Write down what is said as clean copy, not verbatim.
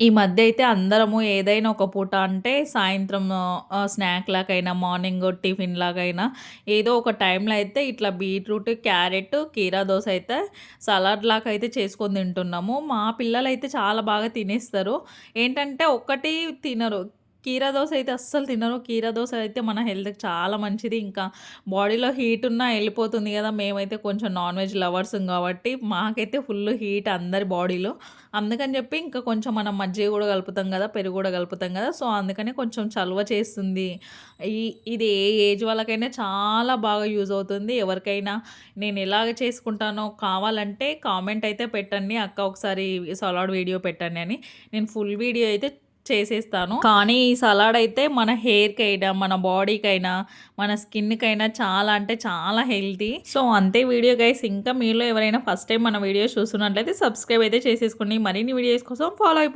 ఈ మధ్య అయితే అందరము ఏదైనా ఒక పూట అంటే సాయంత్రం స్నాక్ లాగైనా, మార్నింగ్ టిఫిన్ లాగైనా ఏదో ఒక టైంలో అయితే ఇట్లా బీట్రూట్, క్యారెట్, కీరా దోస అయితే సలాడ్ లాగా అయితే చేసుకొని తింటున్నాము. మా పిల్లలైతే చాలా బాగా తినేస్తారు. ఏంటంటే ఒక్కటి తినరు. కీరా దోస అయితే అస్సలు తినరు. కీరా దోస అయితే మన హెల్త్‌కి చాలా మంచిది. ఇంకా బాడీలో హీట్ ఉన్నా ఎళ్ళిపోతుంది గదా! మేమైతే కొంచెం నాన్ వెజ్ లవర్సం గాబట్టి మాకైతే ఫుల్ హీట్ అందరి బాడీలో. అందుకని జెప్పి ఇంకా కొంచెం మనం మజ్జిగ గూడా కలుపుతాం గదా! పెరుగు గూడా కలుపుతాం గదా! సో, అందుకని కొంచెం చలువ చేస్తుంది. ఈ ఇది ఏ ఏజ్ వాళ్ళకైనా చాలా బాగా యూజ్ అవుతుంది. ఎవరికైనా నేను ఎలాగ చేసుకుంటానో కావాలంటే కామెంట్ అయితే పెట్టండి. అక్క ఒకసారి సలాడ్ వీడియో పెట్టండి అని. నేను ఫుల్ వీడియో అయితే చేసేస్తాను. కానీ ఈ సలాడ్ అయితే మన హెయిర్‌కైనా, మన బాడీకైనా, మన స్కిన్‌కైనా చాలా అంటే చాలా హెల్తీ. సో, అంతే వీడియో గైస్. ఇంకా మీలో ఎవరైనా ఫస్ట్ టైమ్ మన వీడియోస్ చూస్తున్నట్లయితే సబ్స్క్రైబ్ అయితే చేసేసుకోండి. మరిన్ని వీడియోస్ కోసం ఫాలో అయిపో